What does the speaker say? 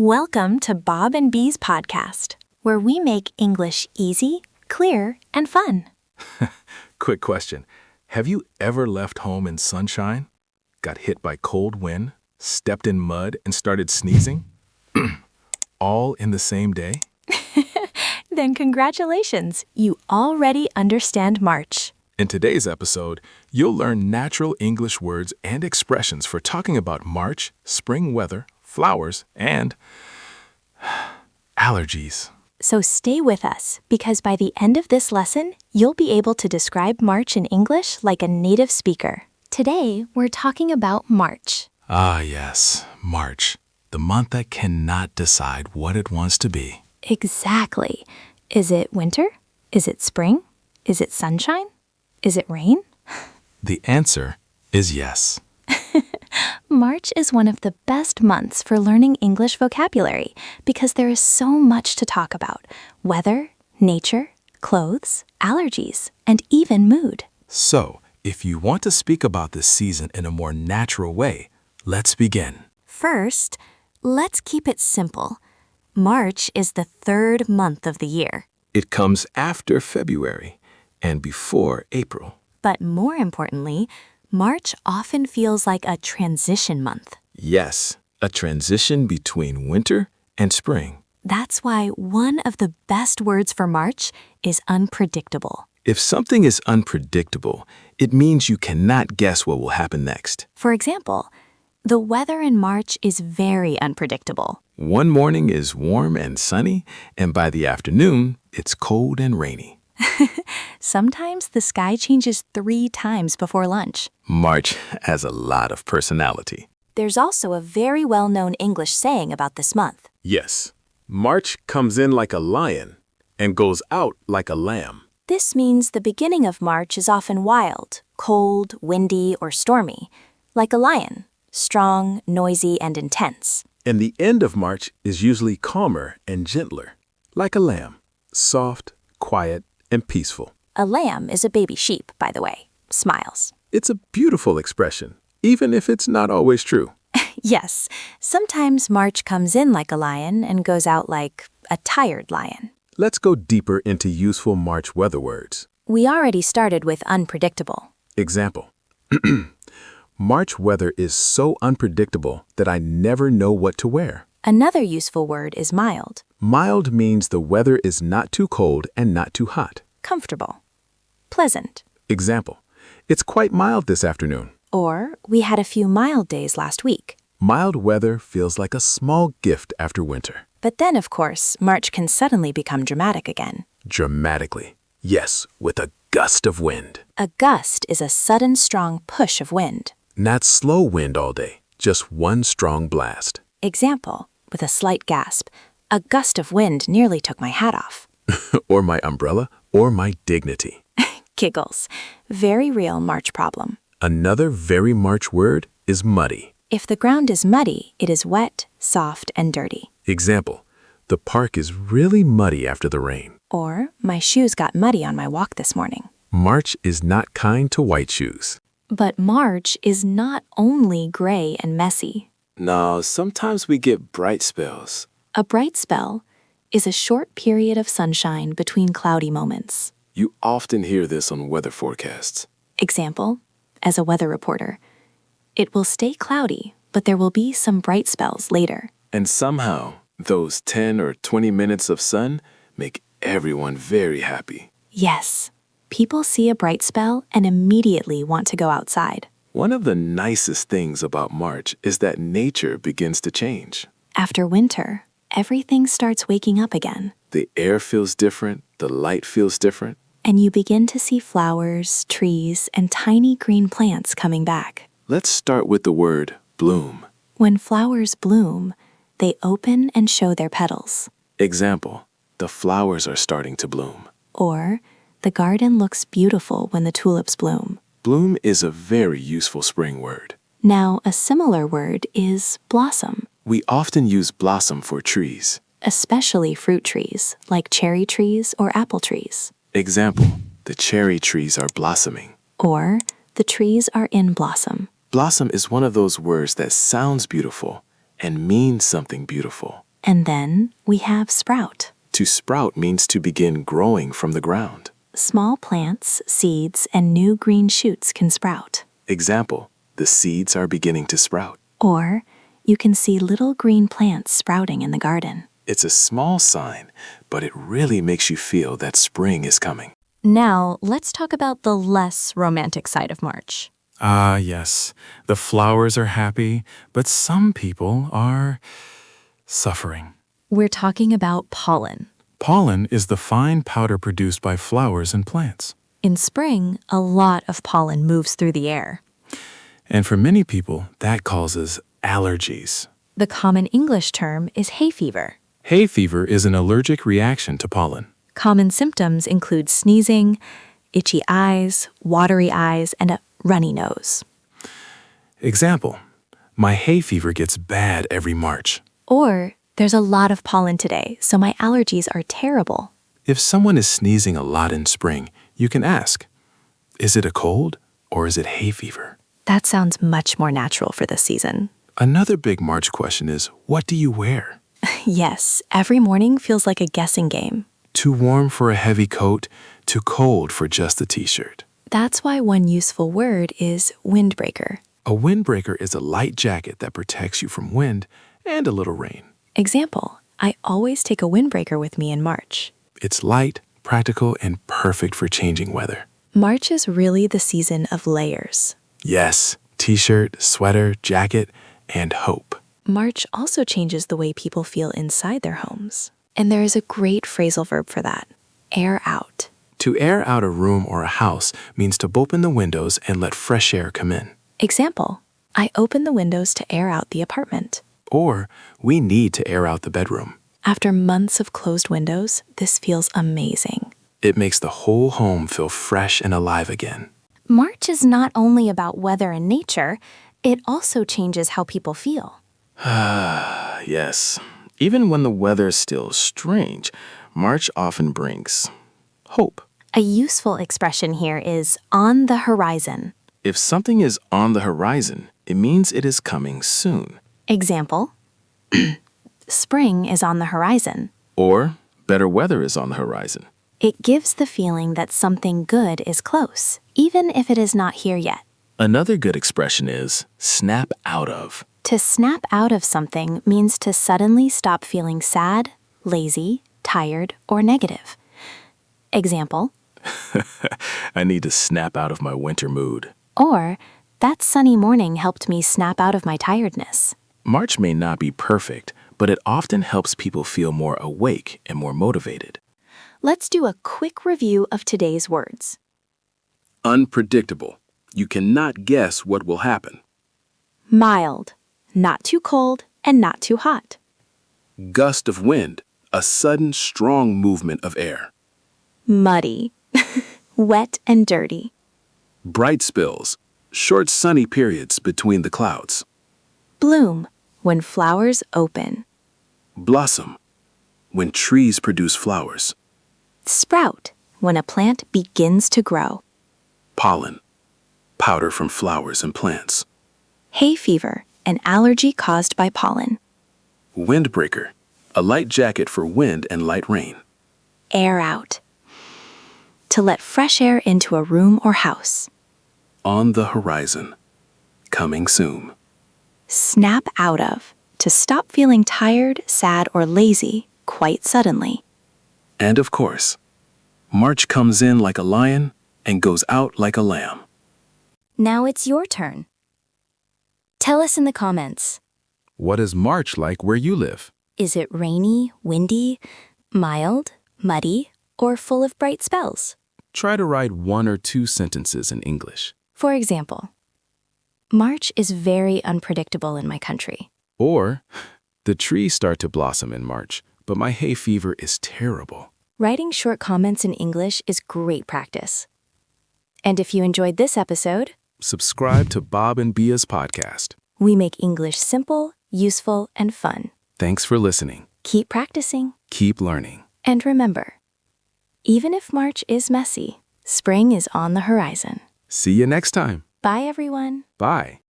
Welcome to Bob and Bee's podcast, where we make English easy, clear, and fun. Quick question. Have you ever left home in sunshine, got hit by cold wind, stepped in mud, and started sneezing? All in the same day? Then congratulations, you already understand March. In today's episode, you'll learn natural English words and expressions for talking about March, spring weather, flowers, and allergies. So stay with us, because by the end of this lesson, you'll be able to describe March in English like a native speaker. Today, we're talking about March. Ah, yes, March, the month that cannot decide what it wants to be. Exactly. Is it winter? Is it spring? Is it sunshine? Is it rain? The answer is yes. March is one of the best months for learning English vocabulary because there is so much to talk about: weather, nature, clothes, allergies, and even mood. So, if you want to speak about this season in a more natural way, let's begin. First, let's keep it simple. March is the third month of the year. It comes after February and before April. But more importantly, March often feels like a transition month. Yes, a transition between winter and spring. That's why one of the best words for March is unpredictable. If something is unpredictable, it means you cannot guess what will happen next. For example, the weather in March is very unpredictable. One morning is warm and sunny, and by the afternoon, it's cold and rainy. Sometimes the sky changes 3 times before lunch. March has a lot of personality. There's also a very well-known English saying about this month. Yes, March comes in like a lion and goes out like a lamb. This means the beginning of March is often wild, cold, windy, or stormy, like a lion, strong, noisy, and intense. And the end of March is usually calmer and gentler, like a lamb, soft, quiet, and peaceful. A lamb is a baby sheep, by the way. Smiles. It's a beautiful expression, even if it's not always true. Yes, sometimes March comes in like a lion and goes out like a tired lion. Let's go deeper into useful March weather words. We already started with unpredictable. Example. March weather is so unpredictable that I never know what to wear. Another useful word is mild. Mild means the weather is not too cold and not too hot. Comfortable. Pleasant. Example. It's quite mild this afternoon. Or, we had a few mild days last week. Mild weather feels like a small gift after winter. But then, of course, March can suddenly become dramatic again. Dramatically. Yes, with a gust of wind. A gust is a sudden, strong push of wind. Not slow wind all day, just one strong blast. Example, with a slight gasp, a gust of wind nearly took my hat off. Or my umbrella, or my dignity. Giggles. Very real March problem. Another very March word is muddy. If the ground is muddy, it is wet, soft, and dirty. Example, the park is really muddy after the rain. Or, my shoes got muddy on my walk this morning. March is not kind to white shoes. But March is not only gray and messy. No, sometimes we get bright spells. A bright spell is a short period of sunshine between cloudy moments. You often hear this on weather forecasts. Example, as a weather reporter, it will stay cloudy, but there will be some bright spells later. And somehow, those 10 or 20 minutes of sun make everyone very happy. Yes, people see a bright spell and immediately want to go outside. One of the nicest things about March is that nature begins to change. After winter, everything starts waking up again. The air feels different, the light feels different. And you begin to see flowers, trees, and tiny green plants coming back. Let's start with the word bloom. When flowers bloom, they open and show their petals. Example, the flowers are starting to bloom. Or, the garden looks beautiful when the tulips bloom. Bloom is a very useful spring word. Now, a similar word is blossom. We often use blossom for trees. Especially fruit trees, like cherry trees or apple trees. Example, the cherry trees are blossoming. Or, the trees are in blossom. Blossom is one of those words that sounds beautiful and means something beautiful. And then we have sprout. To sprout means to begin growing from the ground. Small plants, seeds, and new green shoots can sprout. Example, the seeds are beginning to sprout. Or you can see little green plants sprouting in the garden. It's a small sign, but it really makes you feel that spring is coming. Now, let's talk about the less romantic side of March. Ah, yes. The flowers are happy, but some people are suffering. We're talking about pollen. Pollen is the fine powder produced by flowers and plants. In spring, a lot of pollen moves through the air. And for many people, that causes allergies. The common English term is hay fever. Hay fever is an allergic reaction to pollen. Common symptoms include sneezing, itchy eyes, watery eyes, and a runny nose. Example, my hay fever gets bad every March. Or there's a lot of pollen today, so my allergies are terrible. If someone is sneezing a lot in spring, you can ask, is it a cold or is it hay fever? That sounds much more natural for this season. Another big March question is, what do you wear? Yes, every morning feels like a guessing game. Too warm for a heavy coat, too cold for just a t-shirt. That's why one useful word is windbreaker. A windbreaker is a light jacket that protects you from wind and a little rain. Example, I always take a windbreaker with me in March. It's light, practical, and perfect for changing weather. March is really the season of layers. Yes, t-shirt, sweater, jacket, and hope. March also changes the way people feel inside their homes. And there is a great phrasal verb for that, air out. To air out a room or a house means to open the windows and let fresh air come in. Example, I open the windows to air out the apartment. Or, we need to air out the bedroom. After months of closed windows, this feels amazing. It makes the whole home feel fresh and alive again. March is not only about weather and nature, it also changes how people feel. Yes. Even when the weather is still strange, March often brings hope. A useful expression here is on the horizon. If something is on the horizon, it means it is coming soon. Example, spring is on the horizon. Or better weather is on the horizon. It gives the feeling that something good is close, even if it is not here yet. Another good expression is snap out of. To snap out of something means to suddenly stop feeling sad, lazy, tired, or negative. Example, I need to snap out of my winter mood. or that sunny morning helped me snap out of my tiredness. March may not be perfect, but it often helps people feel more awake and more motivated. Let's do a quick review of today's words. Unpredictable. You cannot guess what will happen. Mild, not too cold and not too hot. Gust of wind. A sudden, strong movement of air. Muddy, wet and dirty. Bright spills. Short sunny periods between the clouds. Bloom, when flowers open. Blossom. When trees produce flowers. Sprout, when a plant begins to grow. Pollen. Powder from flowers and plants. Hay fever, an allergy caused by pollen. Windbreaker. A light jacket for wind and light rain. Air out, to let fresh air into a room or house. On the horizon. Coming soon. Snap out of, to stop feeling tired, sad, or lazy quite suddenly. And of course, March comes in like a lion and goes out like a lamb. Now it's your turn. Tell us in the comments. What is March like where you live? Is it rainy, windy, mild, muddy, or full of bright spells? Try to write 1 or 2 sentences in English. For example, March is very unpredictable in my country. Or, the trees start to blossom in March, but my hay fever is terrible. Writing short comments in English is great practice. And if you enjoyed this episode, Subscribe to Bob and Bia's podcast. we make English simple, useful, and fun. Thanks for listening. Keep practicing. Keep learning. And remember, even if March is messy, spring is on the horizon. See you next time. Bye, everyone. Bye.